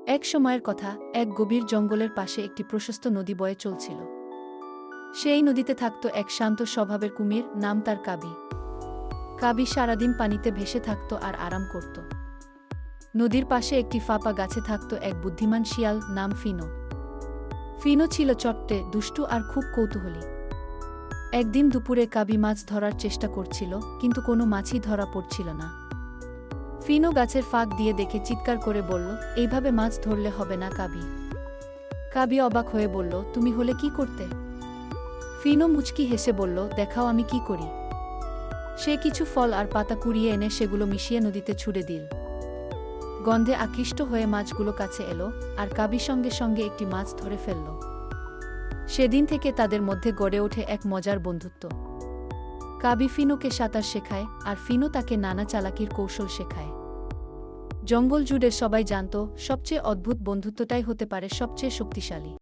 এক সময়ের কথা, এক গভীর জঙ্গলের পাশে একটি প্রশস্ত নদী বয়ে চলছিল। সেই নদীতে থাকত এক শান্ত স্বভাবের কুমির, নাম তার কাবি। কাবি সারাদিন পানিতে ভেসে থাকত আর আরাম করত। নদীর পাশে একটি ফাঁপা গাছে থাকত এক বুদ্ধিমান শিয়াল, নাম ফিনো। ফিনো ছিল চট্টে, দুষ্টু আর খুব কৌতূহলী। একদিন দুপুরে কাবি মাছ ধরার চেষ্টা করছিল, কিন্তু কোনো মাছই ধরা পড়ছিল না। ফিনো গাছের ফাঁক দিয়ে দেখে চিৎকার করে বলল, এইভাবে মাছ ধরলে হবে না কাবি। কাবি অবাক হয়ে বলল, তুমি হলে কি করতে? ফিনো মুচকি হেসে বলল, দেখাও আমি কি করি। সে কিছু ফল আর পাতা কুড়িয়ে এনে সেগুলো মিশিয়ে নদীতে ছুড়ে দিল। গন্ধে আকৃষ্ট হয়ে মাছগুলো কাছে এলো, আর কাবি সঙ্গে সঙ্গে একটি মাছ ধরে ফেলল। সেদিন থেকে তাদের মধ্যে গড়ে ওঠে এক মজার বন্ধুত্ব। কাবি ফিনোকে সাঁতার শেখায়, আর ফিনো তাকে নানা চালাকির কৌশল শেখায়। জঙ্গল জুড়ে সবাই জানত, সবচেয়ে অদ্ভুত বন্ধুত্বটাই হতে পারে সবচেয়ে শক্তিশালী।